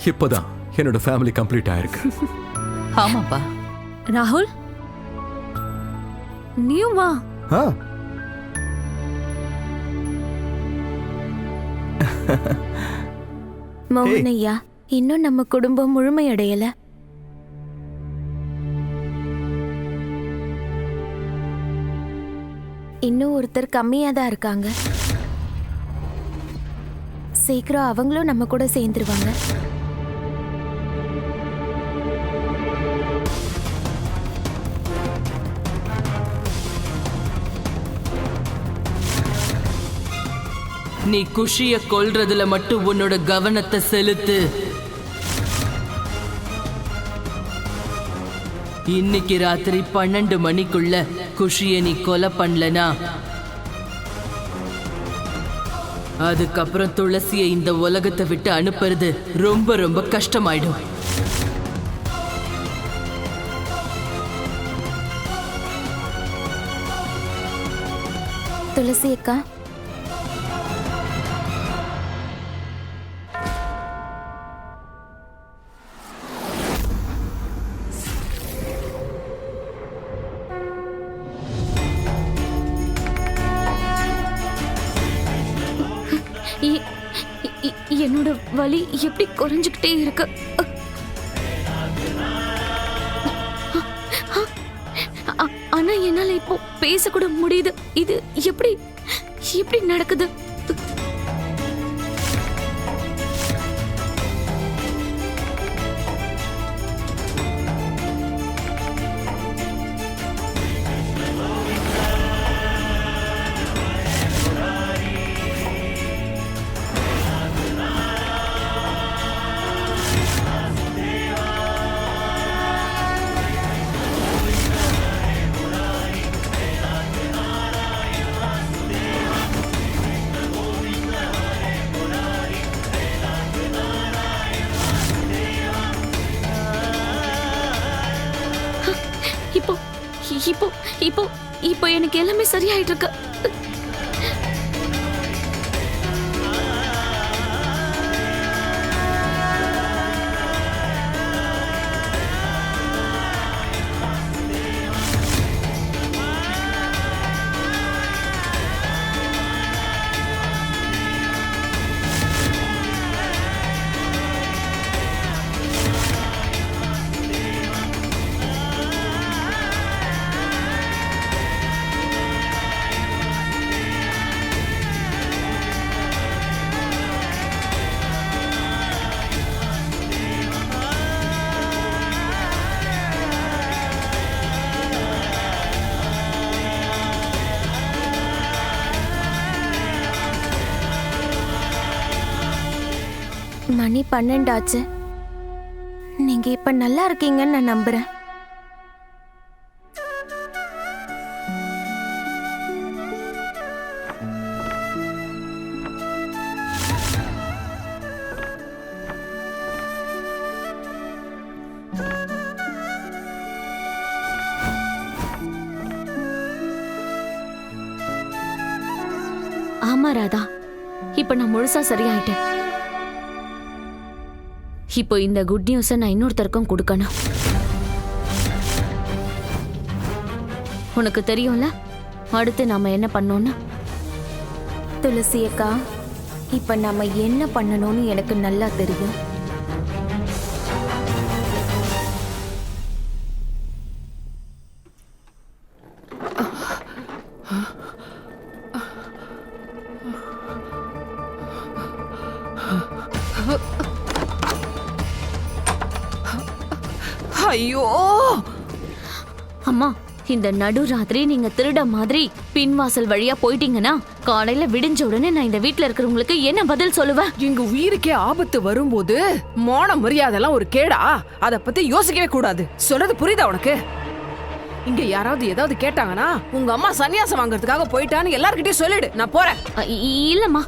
இப்பதான் என்னோட family complete ஆயிருக்கு. ஆமாப்பா. ராகுல், நீயும் வா. மோகனையா, இன்னும் நம்ம குடும்பம் முழுமையடையல. இன்னும் ஒருத்தர் கம்மியா தான் இருக்காங்க. சீக்கிரம் அவங்களும் நம்ம கூட சேர்ந்துருவாங்க. நீ குஷிய கொல்றதுல மட்டும் உன்னோட கவனத்தை செலுத்து. இன்னைக்கு ராத்திரி 12 மணிக்குள்ள குஷிய நீ கொலை பண்ணலனா அதுக்கப்புறம் துளசியை இந்த உலகத்தை விட்டு அனுப்புறது ரொம்ப ரொம்ப கஷ்டமாயிடும். துளசி அக்கா, என்னோட வலி எப்படி குறைஞ்சுக்கிட்டே இருக்கு. ஆனா என்னால இப்போ பேசக்கூட முடியுது. இது எப்படி எப்படி நடக்குது? இப்போ இப்போ இப்போ இப்போ எனக்கு எல்லாமே சரியாயிட்டு இருக்கு. மணி 12 ஆச்சு. நீங்க இப்ப நல்லா இருக்கீங்கன்னு நான் நம்புறேன். ஆமா ராதா, இப்ப நான் முழுசா சரியாயிட்டேன். இப்போ இந்த குட் நியூஸை நான் இன்னொருத்தருக்கும் கொடுக்கணும். உனக்கு தெரியும்ல அடுத்து நாம என்ன பண்ணோம்னு? துளசி அக்கா, இப்ப நாம என்ன பண்ணணும்னு எனக்கு நல்லா தெரியும். ஐயோ அம்மா, இந்த நடு ராத்திரி நீங்க திருட மாதிரி பின்வாசல் வழியா போயிட்டீங்கன்னா காலையில விடிஞ்ச உடனே நான் இந்த வீட்ல இருக்கிறவங்களுக்கு என்ன பதில் சொல்லுவேன்? எங்க உயிருக்கே ஆபத்து வரும்போது மான மரியாதைலாம் ஒரு கேடா? அத பத்தி யோசிக்கவே கூடாது. சொல்றது புரியுதா உனக்கு? இங்க யாராவது ஏதாவது கேட்டாங்கன்னா உங்க அம்மா சன்னியாசம் வாங்குறதுக்காக போயிட்டான்னு எல்லார்கிட்டயும் சொல்லிடு. நான் போறேன். இல்லம்மா,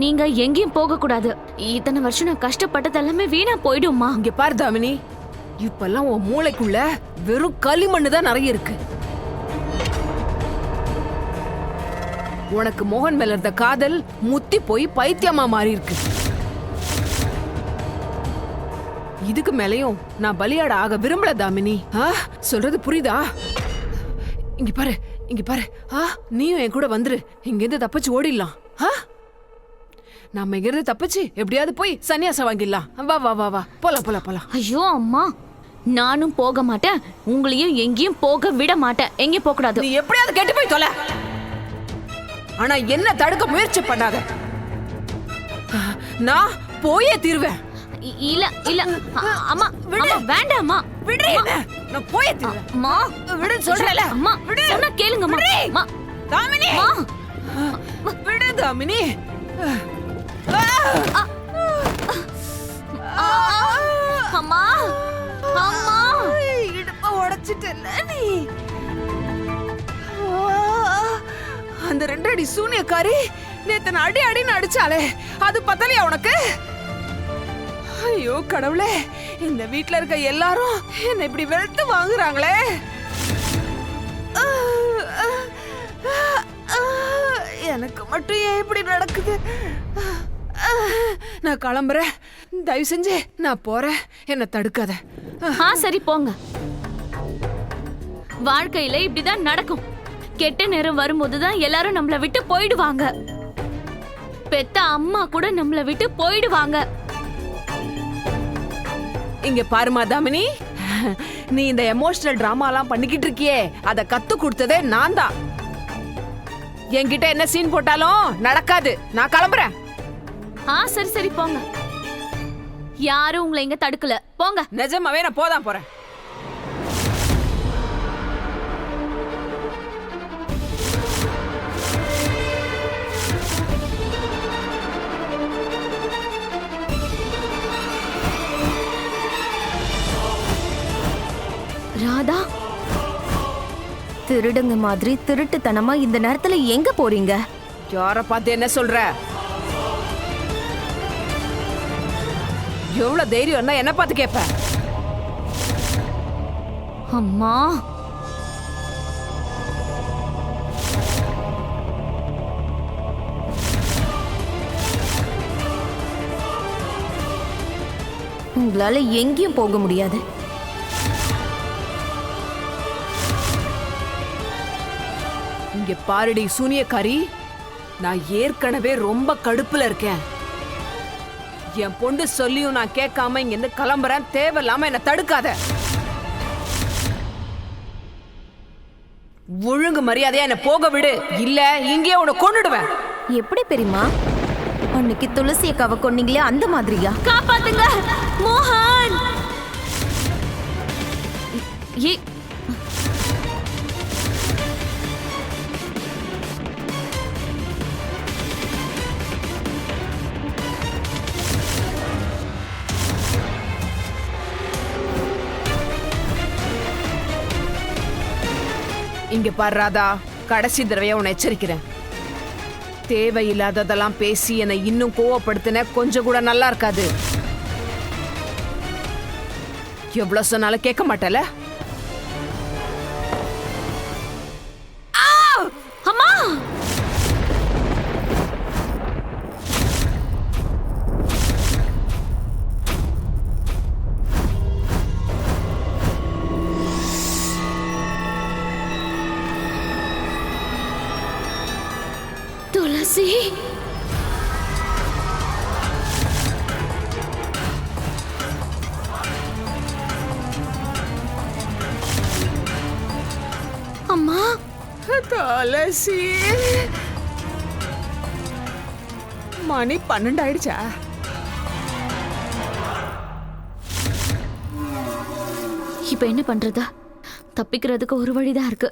நீங்க எங்கேயும் போக கூடாது. இத்தனை வருஷம் நான் கஷ்டப்பட்டது எல்லாமே வீணா போயிடும்மா. இங்க பாரு தாமினி, இப்பெல்லாம் உன் மூளைக்குள்ள வெறும் களிமண்ணு தான் நிறைய இருக்கு. உனக்கு மோகன் மேல இருந்த காதல் முத்தி போய் பைத்தியமா மாறி இருக்கு. இதுக்கு மேலயும் நான் பலியாட ஆக விரும்பல தாமினி. சொல்றது புரியுதா? இங்க பாரு, இங்க பாரு. நீயும் என் கூட வந்துரு. இங்க இருந்து தப்பிச்சு ஓடிடலாம். நாம இங்க இருந்து தப்பிச்சு எப்படியாவது போய் சன்னியாசம் வாங்கிடலாம். வா வா வா வா, போலாம் போலாம் போலாம். ஐயோ அம்மா, நானும் போக மாட்டேன், உங்களையும் எங்கேயும் போக விட மாட்டேன். எங்கேயும் போக கூடாது. நீ எப்படியாவது கெட்டு போய் தொலை. ஆனா என்ன தடுக்க முயற்சி பண்ணாத. நான் போயே தீருவேன். இல்ல இல்ல அம்மா, அம்மா வேண்டாம்மா, விடு. நான் போயே தீருவேன். அம்மா விடு சொல்றல. அம்மா சொன்னா கேளுங்கம்மா. அம்மா தாமினி, விடு தாமினி. அம்மா அம்மா, இடுப்ப உடைச்சிட்டல நீ. அந்த 2 அடி சூனியக்காரி நேத்து அடி அடின்னு அடிச்சாலே, அது பத்தலையா உனக்கு? ஐயோ கடவுளே, இந்த வீட்ல இருக்க எல்லாரும் என்ன இப்படி வெளுத்து வாங்குறாங்களே. எனக்கு மட்டும் ஏன் இப்படி நடக்குது? நான் கிளம்புறேன். தயவு செஞ்சு நான் போறேன், என்ன தடுக்காத. சரி போங்க. வாழ்க்கையில இப்படிதான் நடக்கும். கெட்ட நேரம் வரும்போதுதான் எல்லாரும் நம்மள விட்டு போயிடுவாங்க. பெத்த அம்மா கூட நம்மள விட்டு போயிடுவாங்க. இங்க பாருமா தாமினி, நீ இந்த எமோஷனல் டிராமா எல்லாம் பண்ணிக்கிட்டு இருக்கியே, அத கத்து கொடுத்ததே நான் தான். என்கிட்ட என்ன சீன் போட்டாலும் நடக்காது. நான் கிளம்புறேன். சரி சரி போங்க. யாரும் உங்களை இங்க தடுக்கல, போங்க. நிஜமாவே நான் போதான் போறேன். ராதா, திருடுங்க மாதிரி திருட்டுத்தனமா இந்த நேரத்துல எங்க போறீங்க? யார பார்த்து என்ன சொல்ற? எவ்வளவு தைரியம் என்ன பார்த்து கேப்ப? அம்மா உங்களால எங்கேயும் போக முடியாது. இங்க பாருடி சூனியக்காரி, நான் ஏற்கனவே ரொம்ப கடுப்புல இருக்கேன். என் பொண்ணு சொல்லியும் நான் கேட்காம இங்க இருந்து கிளம்புறேன். தேவையில்லாம என்ன தடுக்காத. ஒழுங்கு மரியாதையா என்ன போக விடு, இல்ல இங்கேயே உன்னை கொன்னுடுவேன். எப்படி பெரியமா? அன்னைக்கு துளசி அக்காவை கொன்னீங்களே, அந்த மாதிரியா? காப்பாத்துங்க மோகன். இங்க பாரு ராதா, கடைசி தடவையா உன்னை எச்சரிக்கிறேன். தேவையில்லாததெல்லாம் பேசி என்னை இன்னும் கோவப்படுத்தின கொஞ்சம் கூட நல்லா இருக்காது. எவ்வளவு சொன்னாலும் கேட்க மாட்டல. அம்மா துளசி, அம்மா துளசி, மணி 12 ஆயிடுச்சா? இப்ப என்ன பண்றது? தப்பிக்கிறதுக்கு ஒரு வழிதான் இருக்கு.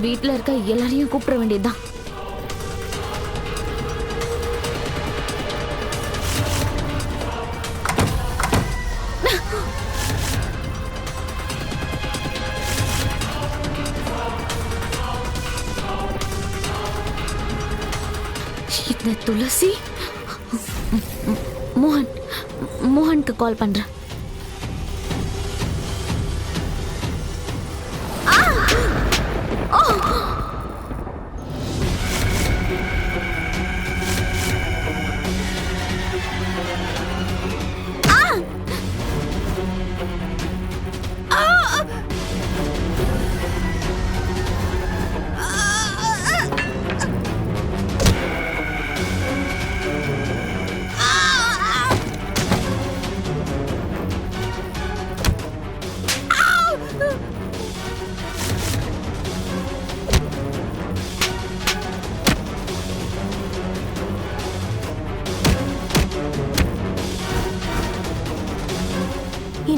வீட்டுல இருக்க எல்லாரையும் கூப்பிட வேண்டியதுதான். இந்த துளசி, மோகனுக்கு கால் பண்றேன்.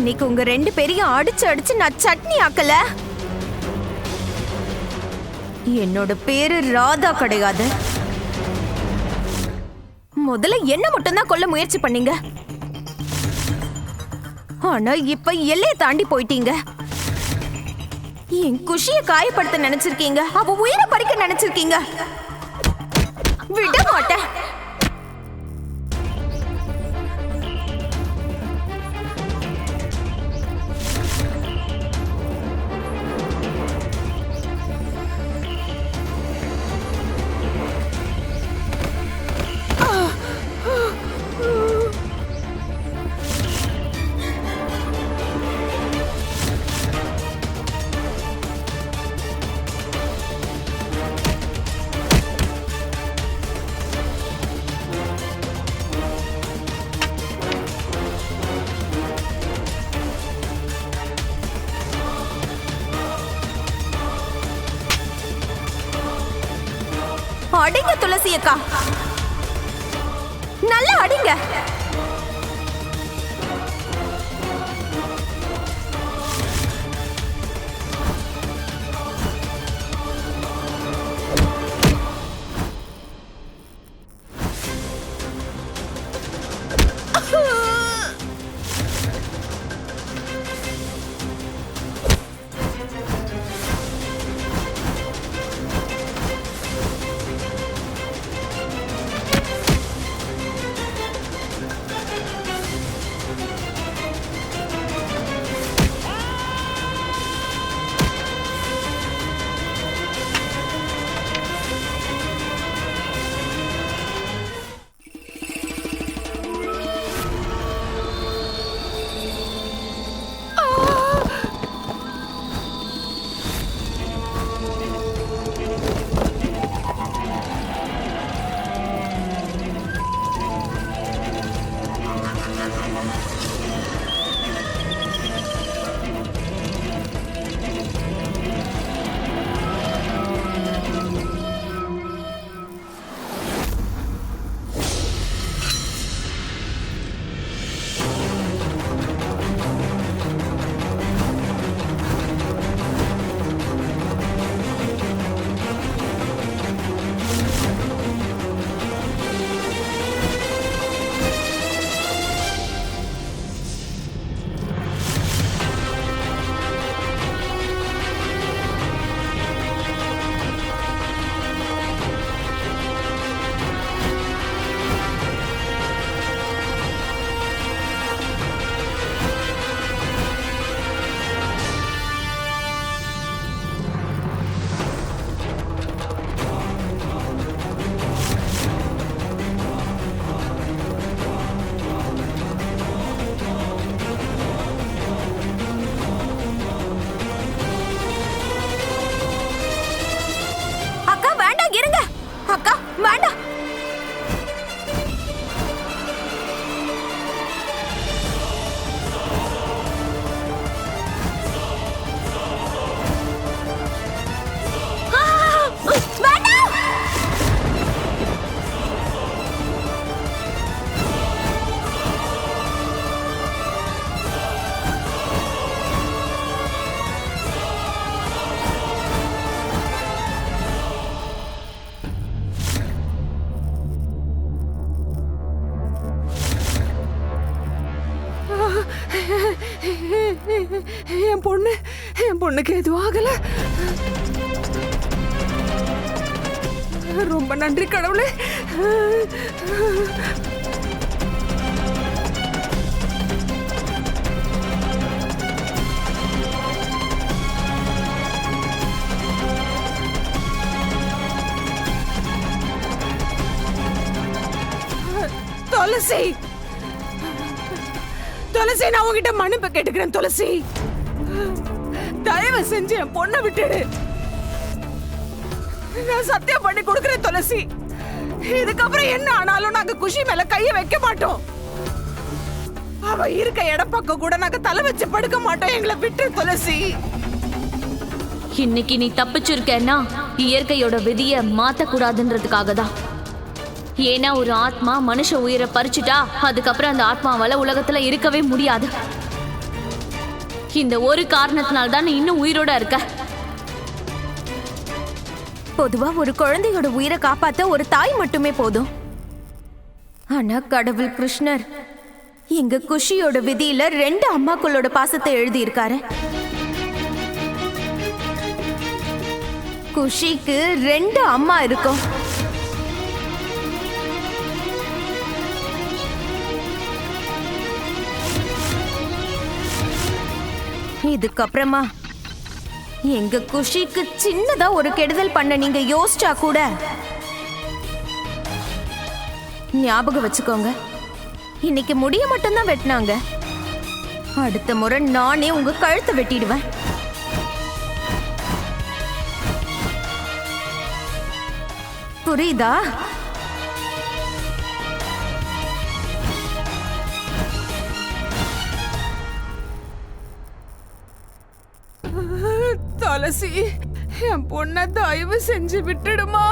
இன்னைக்கு உங்க 2 பேரையும் அடிச்சு அடிச்சு நான் சட்னி ஆக்கல. என்னோட பேரு ராதா கிடையாது. முதல்ல என்ன மட்டும்தான் கொல்ல முயற்சி பண்ணீங்க. ஆனா இப்ப எல்லையை தாண்டி போயிட்டீங்க. என் குஷியை காயப்படுத்த நினைச்சிருக்கீங்க. அவ உயிரை பறிக்க நினைச்சிருக்கீங்க. விட மாட்டேன். அடிங்க துளசி அக்கா, நல்லா அடிங்க. அக்கா வேண்டாம். என் பொண்ணுக்கு எதுவும் ஆகல. ரொம்ப நன்றி கடவுளே. துளசி, துளசி, நான் உங்ககிட்ட மன்னிப்பு கேட்டுக்கிறேன். துளசி, தயவு செஞ்சு என் பொண்ணை விட்டுடு. நான் சத்தியம் பண்ணி கொடுக்கிறேன் துளசி. இதுக்கப்புறம் என்ன ஆனாலும் நாங்க குஷி மேல கைய வைக்க மாட்டோம். அவ இருக்க இடம் பக்கம் கூட நாங்க தலை வச்சு படுக்க மாட்டோம். எங்களை விட்டு துளசி. இன்னைக்கு நீ தப்பிச்சிருக்கேன்னா இயற்கையோட விதியை மாத்த கூடாதுன்றதுக்காக தான். ஏன்னா ஒரு ஆத்மா மனுஷ உயிரை பறிச்சுட்டா அதுக்கப்புறம் அந்த ஆத்மாவால உலகத்துல இருக்கவே முடியாது. இந்த ஒரு காரணத்தினால தான் நீ இன்னும் உயிரோட இருக்க. பொதுவா ஒரு குழந்தையோட உயிரை காப்பாத்த ஒரு தாய் மட்டுமே போதும். ஆனா கடவுள் கிருஷ்ணர் எங்க குஷியோட விதியில 2 அம்மாக்களோட பாசத்தை எழுதி இருக்காரு. குஷிக்கு 2 அம்மா இருக்கும். இதுக்கப்புறமா எங்க குஷிக்கு சின்னதா ஒரு கெடுதல் பண்ண நீங்க யோசிச்சா கூட ஞாபகம் வச்சுக்கோங்க, இன்னைக்கு முடிய மட்டும்தான் வெட்டினாங்க, அடுத்த முறை நானே உங்க கழுத்தை வெட்டிடுவேன். புரியுதா? துளசி, என் பொண்ண தயவு செஞ்சு விட்டுடுமா.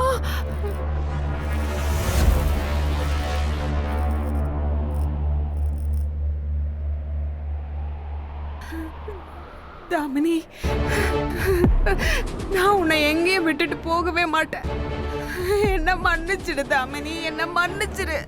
தாமினி, நான் உன்னை எங்கேயும் விட்டுட்டு போகவே மாட்டேன். என்ன மன்னிச்சிடு தாமினி, என்ன மன்னிச்சிடு.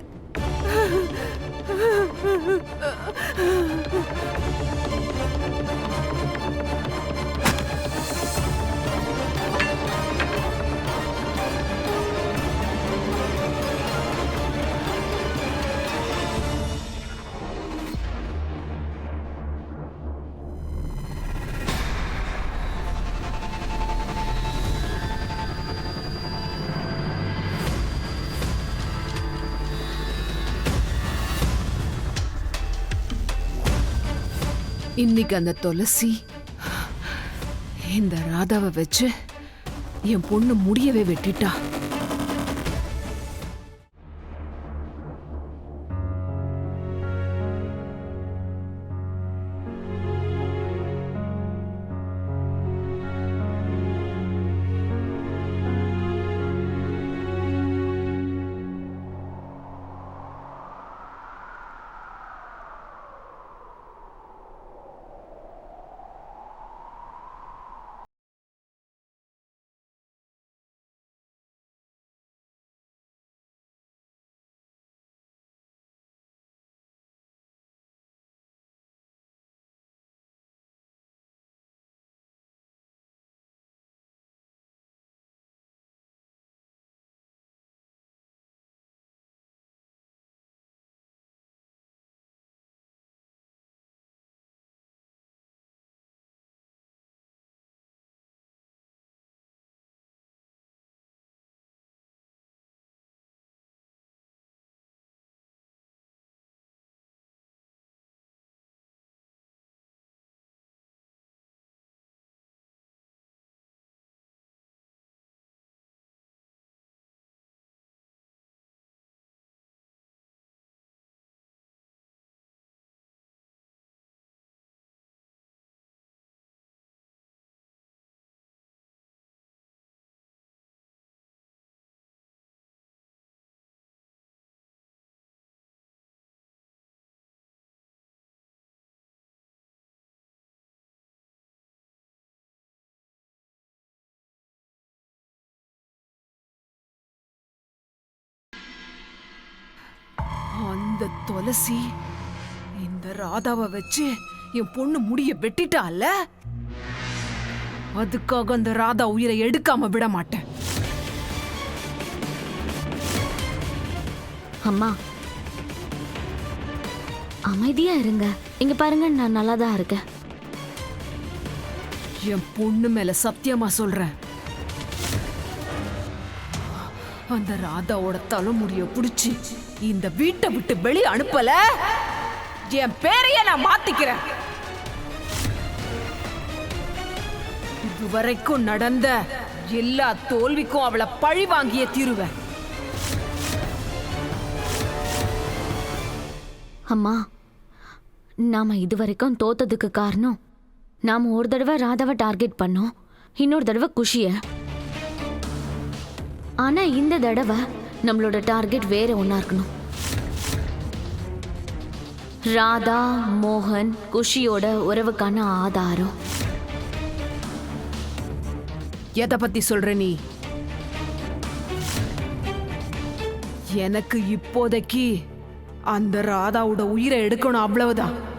இன்னைக்கு அந்த துளசி இந்த ராதாவை வச்சு என் பொண்ணு முடியவே வெட்டிட்டா. அந்த துளசி இந்த ராதாவை வச்சு என் பொண்ணு முடிய வெட்டிட்டால, அதுக்காக அந்த ராதா உயிரை எடுக்காம விட மாட்டேன். அம்மா அமைதியா இருங்க. இங்க பாருங்க, நான் நல்லா தான் இருக்கேன். என் பொண்ணு மேல சத்தியமா சொல்றேன், அந்த ராதாவோட தலைமுடிய புடிச்சு இந்த வீட்டை விட்டு வெளியே அனுப்பல, என் பேரைய நான் மாத்திக்கிறேன். இதுவரைக்கும் நடந்த எல்லா தோல்விக்கும் அவளை பழி வாங்கிய தீருவேன். அம்மா, நாம இதுவரைக்கும் தோத்ததுக்கு காரணம், நாம ஒரு தடவை ராதாவை டார்கெட் பண்ணோம், இன்னொரு தடவை குஷிய. ஆனா இந்த தடவை நம்மளோட டார்கெட் வேற ஒண்ணா இருக்கணும். ராதா மோகன் குஷியோட உறவுக்கான ஆதாரம். எதை பத்தி சொல்ற நீ? எனக்கு இப்போதைக்கு அந்த ராதாவோட உயிரை எடுக்கணும், அவ்வளவுதான்.